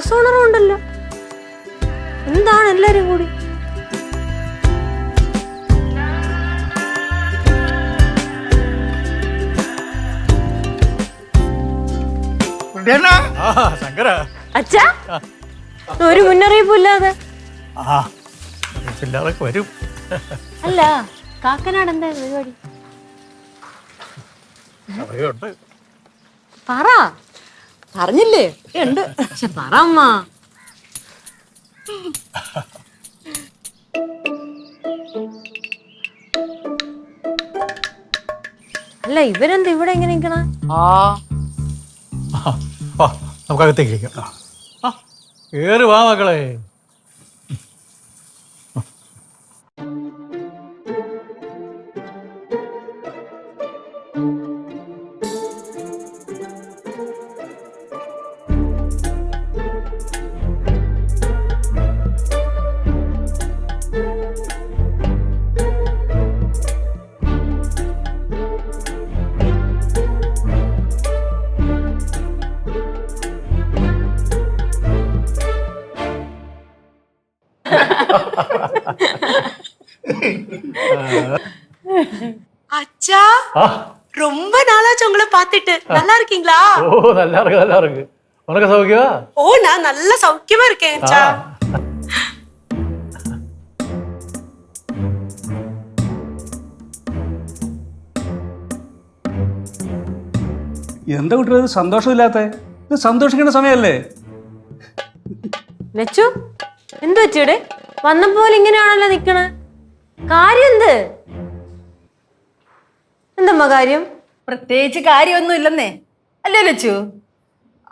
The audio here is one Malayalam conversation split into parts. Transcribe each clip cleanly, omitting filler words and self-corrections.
ഹൗസ് ഓണറും ഉണ്ടല്ലോ. എന്താണ് എല്ലാരും കൂടി? അച്ഛാ, ഒരു മുന്നറിയിപ്പും ഇല്ലാതെ വരും. അല്ല, കാക്കനാട് എന്താ പരിപാടി? പറ. പറഞ്ഞില്ലേ ഉണ്ട്. പക്ഷെ പറ അമ്മ. അല്ല, ഇവരെന്താ ഇവിടെ എങ്ങനെ നിക്കണ? നമുക്കകത്തേക്ക് ഇരിക്കാം. കേറി വാ മക്കളെ. அச்சா, ரொம்ப நாளாச்சு உங்களை பார்த்துட்டு. நல்லா இருக்கீங்களா? ஓ, நல்லா இருக்கு, நல்லா இருக்கு. உனக்கு சௌக்கியமா? ஓ, நான் நல்ல சௌக்கியமா இருக்கேன் அச்சா. എന്താ കുട്ടിയത് സന്തോഷമില്ലാത്ത? ഇത് സന്തോഷിക്കേണ്ട സമയമല്ലേ? ലച്ചു, എന്ത് വെച്ചൂടെ? വന്നപ്പോലെ ഇങ്ങനെയാണല്ലോ നിക്കണ. കാര്യം എന്ത്? എന്തമ്മ കാര്യം? പ്രത്യേകിച്ച് കാര്യമൊന്നും ഇല്ലെന്നേ അല്ലേ ലച്ചു?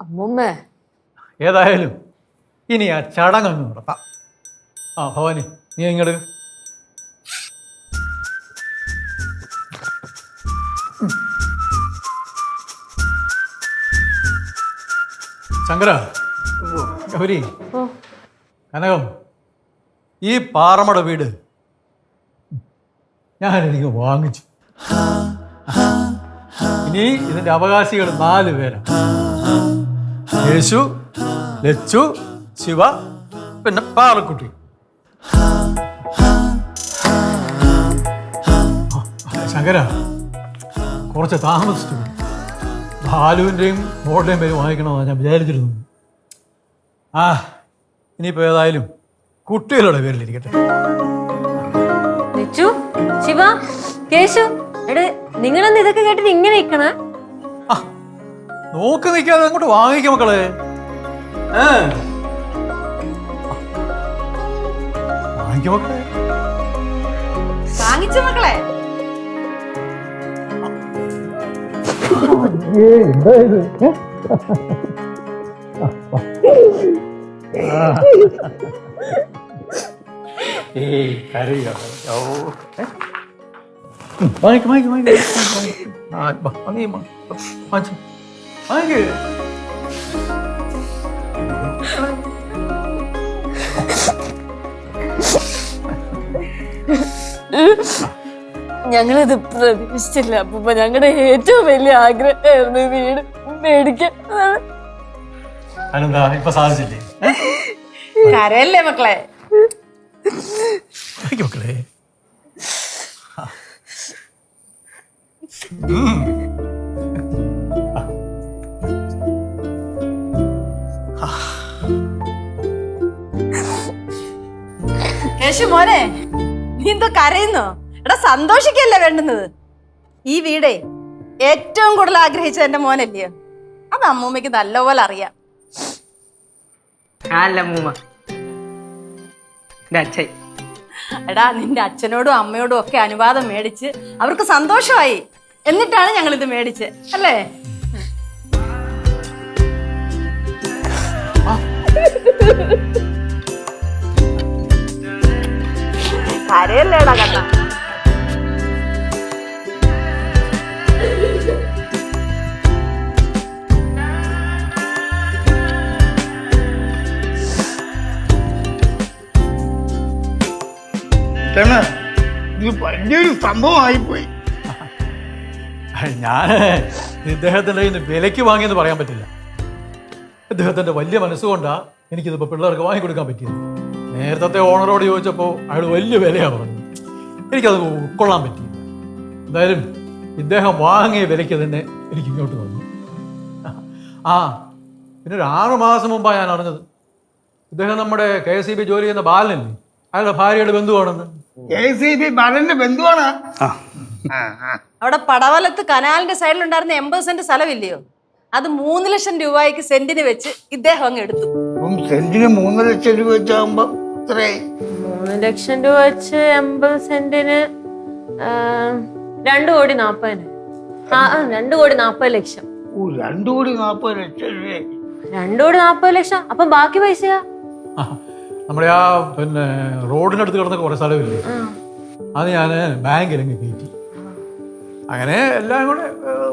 അമ്മൂമ്മ, ഏതായാലും ഇനി ആ ചടങ്ങൊന്ന് നടത്താം. ഭവാനി, നീ ഇങ്ങോട്ട്. ശങ്കര, ഗൗരി, കനകം, ഈ പാറമട വീട് ഞാനെനിക്ക് വാങ്ങിച്ചു. ഇനി ഇതിന്റെ അവകാശികൾ 4 പേരാണ്. യേശു, ലച്ചു, ശിവ, പിന്നെ പാറക്കുട്ടി. ശങ്കര, കുറച്ച് താമസിച്ചു. ബാലുവിൻ്റെയും മോളുടെയും പേര് വാങ്ങിക്കണമെന്നാണ് ഞാൻ വിചാരിച്ചിരുന്നു. ഇനിയിപ്പോൾ ഏതായാലും കുട്ടികളുടെ പേരിലിരിക്കട്ടെ. ലച്ചു, ശിവ, കേശു, എടേ നിങ്ങളെന്ന് ഇതൊക്കെ കേട്ടിട്ട് ഇങ്ങനെ നിക്കണ? നോക്കി നിൽക്കാതെ അങ്ങോട്ട് വാങ്ങിക്കും മക്കളെ. വാങ്ങിക്കും മക്കളെ. വാങ്ങിച്ചു മക്കളെ. ഞങ്ങളിത് പ്രതീക്ഷിച്ചില്ല അപ്പൂപ്പ. ഞങ്ങളുടെ ഏറ്റവും വലിയ ആഗ്രഹമായിരുന്നു വീട് മേടിക്കാൻ. അതെന്താ ഇപ്പൊ സാധിച്ചില്ലേ? കരയല്ലേ മക്കളെ? മക്കളെ, യേശു മോനെ, നീ എന്തോ കരയുന്നോ? എടാ, സന്തോഷിക്കല്ലേ വേണ്ടുന്നത്. ഈ വീടേ ഏറ്റവും കൂടുതൽ ആഗ്രഹിച്ചത് എന്റെ മോനല്ലയോ? അത് അമ്മൂമ്മയ്ക്ക് നല്ലപോലെ അറിയാം. എടാ, നിന്റെ അച്ഛനോടും അമ്മയോടും ഒക്കെ അനുവാദം മേടിച്ച് അവർക്ക് സന്തോഷമായി. എന്നിട്ടാണ് ഞങ്ങൾ ഇത് മേടിച്ചത്, അല്ലേ? കരയല്ലേടാ കണ്ണ. ഇത് വലിയൊരു സംഭവമായിപ്പോയി. ഞാൻ ഇദ്ദേഹത്തിന്റെ വിലയ്ക്ക് വാങ്ങിയെന്ന് പറയാൻ പറ്റില്ല. ഇദ്ദേഹത്തിന്റെ വലിയ മനസ്സുകൊണ്ടാ എനിക്കിതിപ്പോൾ പിള്ളേർക്ക് വാങ്ങിക്കൊടുക്കാൻ പറ്റിയത്. നേരത്തെ ഓണറോട് ചോദിച്ചപ്പോൾ അയാൾ വലിയ വിലയാണ് പറഞ്ഞത്. എനിക്കത് ഉൾക്കൊള്ളാൻ പറ്റിയില്ല. എന്തായാലും ഇദ്ദേഹം വാങ്ങിയ വിലയ്ക്ക് തന്നെ എനിക്ക് ഇങ്ങോട്ട് വന്നു. ആ പിന്നെ ഒരു 6 മാസം മുമ്പാണ് ഞാൻ അറിഞ്ഞത് ഇദ്ദേഹം നമ്മുടെ KSEB ജോലി ചെയ്യുന്ന ബാലനല്ലേ, അയാളുടെ ഭാര്യയുടെ ബന്ധുവാണെന്ന്. KCB ബാലന്റെ ബന്ധുവാണ്. അവിടെ പടവലത്ത് കനാലിന്റെ സൈഡിലുണ്ടായിരുന്ന 80 സെന്റ് സ്ഥലമില്ലയോ, അത് 3 ലക്ഷം രൂപയ്ക്ക് സെന്റിന് വെച്ച് ഇദ്ദേഹം അങ്ങ് എടുത്തു. അപ്പം സെന്റിന് 3 ലക്ഷം രൂപ വെച്ചാകുമ്പോ ഇത്രയായി. 3 ലക്ഷം രൂപ വെച്ച് 80 സെന്റിന് 2,40,000. 2,40,00,000. 2,40,00,000 രൂപ. 2,40,00,000. അപ്പൊ ബാക്കി പൈസയാ? നമ്മുടെ ആ പിന്നെ റോഡിനടുത്ത് കിടന്ന കുറേ സ്ഥലമില്ലേ, അത് ഞാൻ ബാങ്കിലങ്ങ് കയറ്റി. അങ്ങനെ എല്ലാം കൂടെ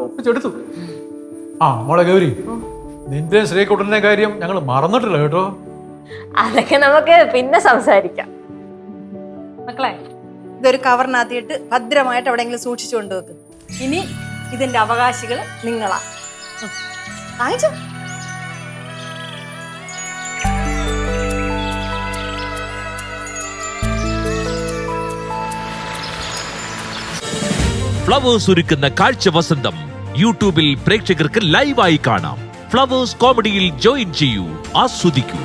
ഒപ്പിച്ചെടുത്തു. ആ മോളെ ഗൗരി, നിന്റെ ശ്രീകുട്ടന്റെ കാര്യം ഞങ്ങൾ മറന്നിട്ടില്ല കേട്ടോ. അതൊക്കെ നമുക്ക് പിന്നെ സംസാരിക്കാം. മക്കളെ, ഇതൊരു കവറിനകത്തിയിട്ട് ഭദ്രമായിട്ട് എവിടെയെങ്കിലും സൂക്ഷിച്ചു കൊണ്ടുവെക്ക്. ഇനി ഇതിന്റെ അവകാശികൾ നിങ്ങളാ. വാങ്ങിച്ചോ. ഫ്ലവേഴ്സ് ഒരുക്കുന്ന കാഴ്ച വസന്തം യൂട്യൂബിൽ പ്രേക്ഷകർക്ക് ലൈവായി കാണാം. ഫ്ലവേഴ്സ് കോമഡിയിൽ ജോയിൻ ചെയ്യൂ, ആസ്വദിക്കൂ.